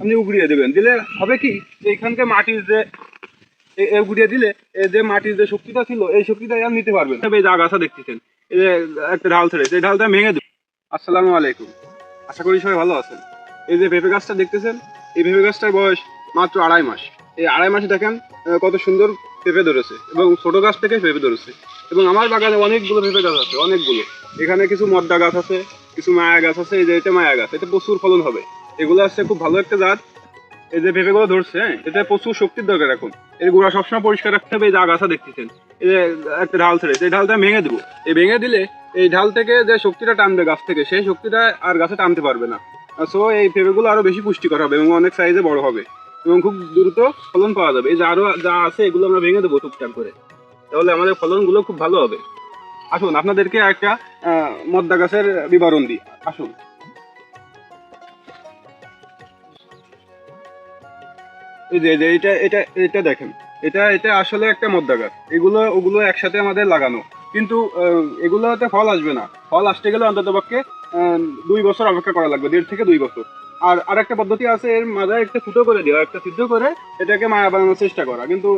আপনি উগড়িয়ে দেবেন। দিলে হবে কি, এইখানকে মাটির যে উগড়িয়ে দিলে যে মাটির যে শক্তিটা ছিল এই শক্তিটা আর নিতে পারবেন। এই যে আগাছা দেখতেছেন, এই যে একটা ঢাল ছেড়েছে, এই ঢালটা ভেঙে দেবেন। আসসালামু আলাইকুম, আশা করি সবাই ভালো আছেন। এই যে পেঁপে গাছটা দেখতেছেন, এই পেঁপে গাছটার বয়স মাত্র 2.5 মাস। এই 2.5 মাসে দেখেন কত সুন্দর পেঁপে ধরেছে, এবং ছোট গাছ থেকে পেঁপে ধরেছে। এবং আমার বাগানে অনেকগুলো পেঁপে গাছ আছে, অনেকগুলো। এখানে কিছু মদ্দা গাছ আছে, কিছু মায়া গাছ আছে। এই যে এটা মায়া গাছ, এতে প্রচুর ফলন হবে। এগুলো আসছে খুব ভালো একটা জাত। এই যে পেঁপে গুলো ধরছে, হ্যাঁ, এতে প্রচুর শক্তির দরকার। এখন এর গোড়া সবসময় পরিষ্কার রাখতে হবে। এই যে আগাছা দেখতেছেন, এই যে একটা ঢাল ছেড়েছে, এই ঢালটা ভেঙে দেবো। এই ভেঙে দিলে এই ঢাল থেকে যে শক্তিটা টানবে গাছ থেকে, সেই শক্তিটা আর গাছে টানতে পারবে না। সো এই পেঁপেগুলো আরো বেশি পুষ্টিকর হবে এবং অনেক সাইজে বড় হবে এবং খুব দ্রুত ফলন পাওয়া যাবে। এই যে আরো যা আছে এগুলো আমরা ভেঙে দেবো টুকটাক করে, তাহলে আমাদের ফলনগুলো খুব ভালো হবে। আসুন আপনাদেরকে একটা মদ্দা গাছের বিবরণ দিই। আসুন, এই যে এটা এটা এটা দেখেন, এটা এটা আসলে একটা মদ্দা গাছ। এগুলো ওগুলো একসাথে আমাদের লাগানো, কিন্তু এগুলোতে ফল আসবে না। ফল আসতে গেলে অন্তত পক্ষে 2 বছর অপেক্ষা করা লাগবে, 1.5 থেকে 2 বছর। আর একটা পদ্ধতি আছে, এর মাথায় একটা ফুটো করে দেওয়া, একটা সিদ্ধ করে এটাকে মায়া বানানোর চেষ্টা করা। কিন্তু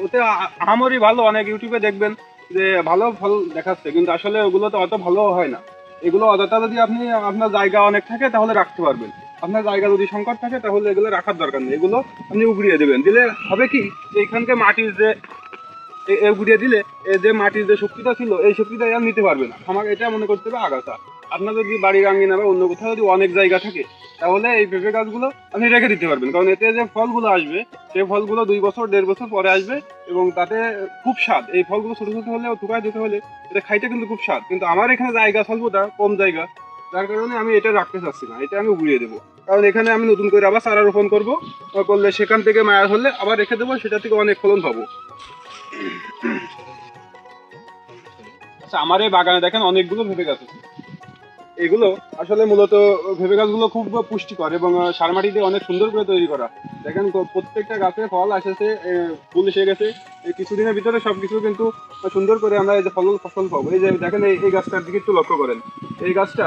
ওতে আহামরি ভালো, অনেক ইউটিউবে দেখবেন যে ভালো ফল দেখাচ্ছে, কিন্তু আসলে ওগুলোতে অত ভালো হয় না। এগুলো অযথা যদি আপনি আপনার জায়গা অনেক থাকে তাহলে রাখতে পারবেন। আপনার জায়গা যদি সংকট থাকে তাহলে এগুলো রাখার দরকার নেই। এগুলো আপনি উগড়িয়ে দেবেন। দিলে হবে কি, এইখানকে মাটির যে উগড়িয়ে দিলে যে মাটির যে শক্তিটা ছিল এই শক্তিটা আর নিতে পারবে না। আমাকে এটা মনে করতে হবে আগাছা। আপনার যদি বাড়ির আঙ্গিনা বা অন্য কোথাও যদি অনেক জায়গা থাকে তাহলে এই পেঁপে গাছগুলো আপনি রেখে দিতে পারবেন, কারণ এতে যে ফলগুলো আসবে সেই ফলগুলো 2 বছর 1.5 বছর পরে আসবে এবং তাতে খুব স্বাদ। এই ফলগুলো ছোট ছোট হলেও থুকায় দিতে হলে এটা খাইতে কিন্তু খুব স্বাদ। কিন্তু আমার এখানে জায়গা স্বল্পতা, কম জায়গা, যার কারণে আমি এটা রাখতে চাচ্ছি না। এটা আমি উগড়িয়ে দেবো, কারণ এখানে আমি নতুন করে আবার চারা রোপণ করবো। করলে সেখান থেকে মায়া ধরলে আবার রেখে দেবো, সেটা থেকে অনেক ফলন পাবো। আচ্ছা, আমার এই বাগানে দেখেন অনেকগুলো পেঁপে গাছ আছে। এগুলো আসলে মূলত পেঁপে গাছগুলো খুব পুষ্টিকর এবং সার মাটি দিয়ে অনেক সুন্দর করে তৈরি করা। দেখেন প্রত্যেকটা গাছে ফল এসেছে, ফুল এসে গেছে। এই কিছুদিনের ভিতরে সবকিছু কিন্তু সুন্দর করে আমরা এই যে ফসল পাবো। এই যে দেখেন এই গাছটার দিকে একটু লক্ষ্য করেন। এই গাছটা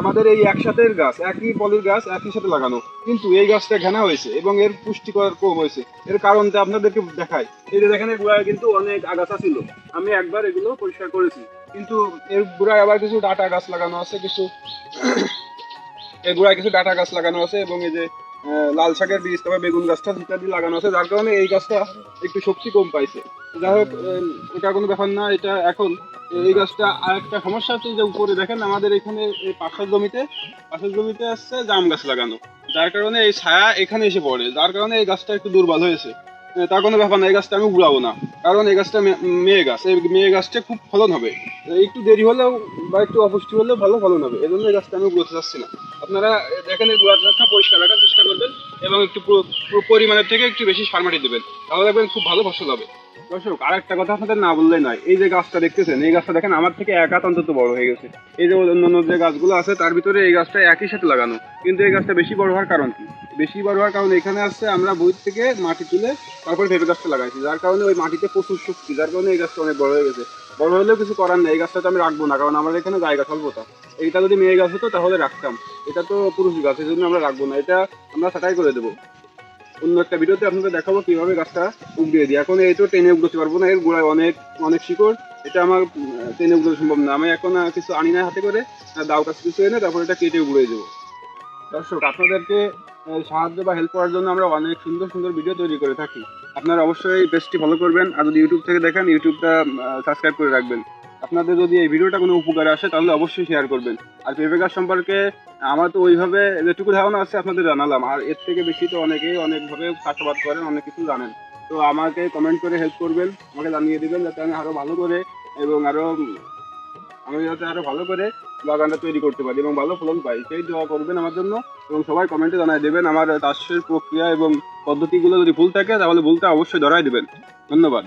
আমাদের এই একসাথে গাছ, একই পলির গাছ একই সাথে লাগানো, কিন্তু এই গাছটা ঘেনা হয়েছে এবং এর পুষ্টিকর কম হয়েছে। এর কারণটা আপনাদেরকে দেখাই। এই যে দেখেন, এর গোড়ায় কিন্তু অনেক আগাছা ছিল, আমি একবার এগুলো পরিষ্কার করেছি। কিন্তু এর গোড়ায় আবার কিছু ডাটা গাছ লাগানো আছে, কিছু এর গোড়ায় কিছু ডাটা গাছ লাগানো আছে এবং এই যে লাল শাকের বীজ, তবে বেগুন গাছটা ইত্যাদি লাগানো আছে, যার কারণে এই গাছটা একটু শক্তি কম পাইছে। যাই হোক, এটা কোনো ব্যাপার না। এটা এখন এই গাছটা আর একটা সমস্যা হচ্ছে যে উপরে দেখেন আমাদের এখানে এই পাশের জমিতে আসছে জাম গাছ লাগানো, যার কারণে এই ছায়া এখানে এসে পড়ে, যার কারণে এই গাছটা একটু দুর্বল হয়েছে। তার কোনো ব্যাপার না, এই গাছটা আমি উড়াবো না, কারণ এই গাছটা মেয়ে গাছ। এই মেয়ে গাছটা খুব ফলন হবে। একটু দেরি হলেও বা একটু অপুষ্টি হলেও ভালো ফলন হবে, এই জন্য এই গাছটা আমি উড়াতে চাচ্ছি না। আপনারা দেখেন এই গোড়াটা পরিষ্কার রাখার চেষ্টা করবেন এবং একটু পরিমাণের থেকে একটু বেশি সার মাটি দেবেন, তাহলে দেখবেন খুব ভালো ফসল হবে। দর্শক, আর একটা কথা আপনাদের না বললেই নয়। এই যে গাছটা দেখতেছেন, এই গাছটা দেখেন আমার থেকে 1 হাত অন্তত বড় হয়ে গেছে। এই যে অন্যান্য যে গাছগুলো আছে তার ভিতরে এই গাছটা একই সাথে লাগানো, কিন্তু এই গাছটা বেশি বড় হওয়ার কারণ কি? বেশি বড় হওয়ার কারণ এখানে আসছে আমরা বই থেকে মাটি তুলে তারপরে পেঁপে গাছটা লাগাইছি, যার কারণে ওই মাটিতে প্রচুর শক্তি, যার কারণে এই গাছটা অনেক বড় হয়ে গেছে। বড় হলেও কিছু করার নেই, এই গাছটা তো আমি রাখবো না, কারণ আমাদের এখানে জায়গা স্বল্পতা। এইটা যদি মেয়ে গাছ হতো তাহলে রাখতাম, এটা তো পুরুষ গাছ, এই জন্য আমরা রাখবো না, এটা আমরা ছাঁটাই করে দেবো। অন্য একটা ভিডিওতে আপনাদের দেখাবো কিভাবে গাছটা উগড়িয়ে দিই। এখন এই তো টেনে উগড়তে পারবো না, এর গোড়ায় অনেক অনেক শিকড়, এটা আমার টেনে উগড়ানো সম্ভব না। আমি এখন কিছু আনি না হাতে করে, দাও কাছে কিছু এনে তারপর এটা কেটে উগড়িয়ে দেবো। দর্শক, আপনাদেরকে সাহায্য বা হেল্প করার জন্য আমরা অনেক সুন্দর সুন্দর ভিডিও তৈরি করে থাকি। আপনারা অবশ্যই এই পেজটি ফলো করবেন, আর যদি ইউটিউব থেকে দেখেন ইউটিউবটা সাবস্ক্রাইব করে রাখবেন। আপনাদের যদি এই ভিডিওটা কোনো উপকারে আসে তাহলে অবশ্যই শেয়ার করবেন। আর পেঁপে গাছ সম্পর্কে আমার তো ওইভাবে যেটুকু ধারণা আছে আপনাদের জানালাম, আর এর থেকে বেশি তো অনেকেই অনেকভাবে চাষাবাদ করেন, অনেক কিছু জানেন। তো আমাকে কমেন্ট করে হেল্প করবেন, আমাকে জানিয়ে দেবেন, যাতে আমি আরও ভালো করে এবং আমি যাতে আরো ভালো করে বাগানটা তৈরি করতে পারি এবং ভালো ফলন পাই, সেই দোয়া করবেন আমার জন্য। এবং সবাই কমেন্টে জানাই দেবেন আমার চাষের প্রক্রিয়া এবং পদ্ধতিগুলো যদি ভুল থাকে তাহলে ভুলটা অবশ্যই ধরাই দেবেন। ধন্যবাদ।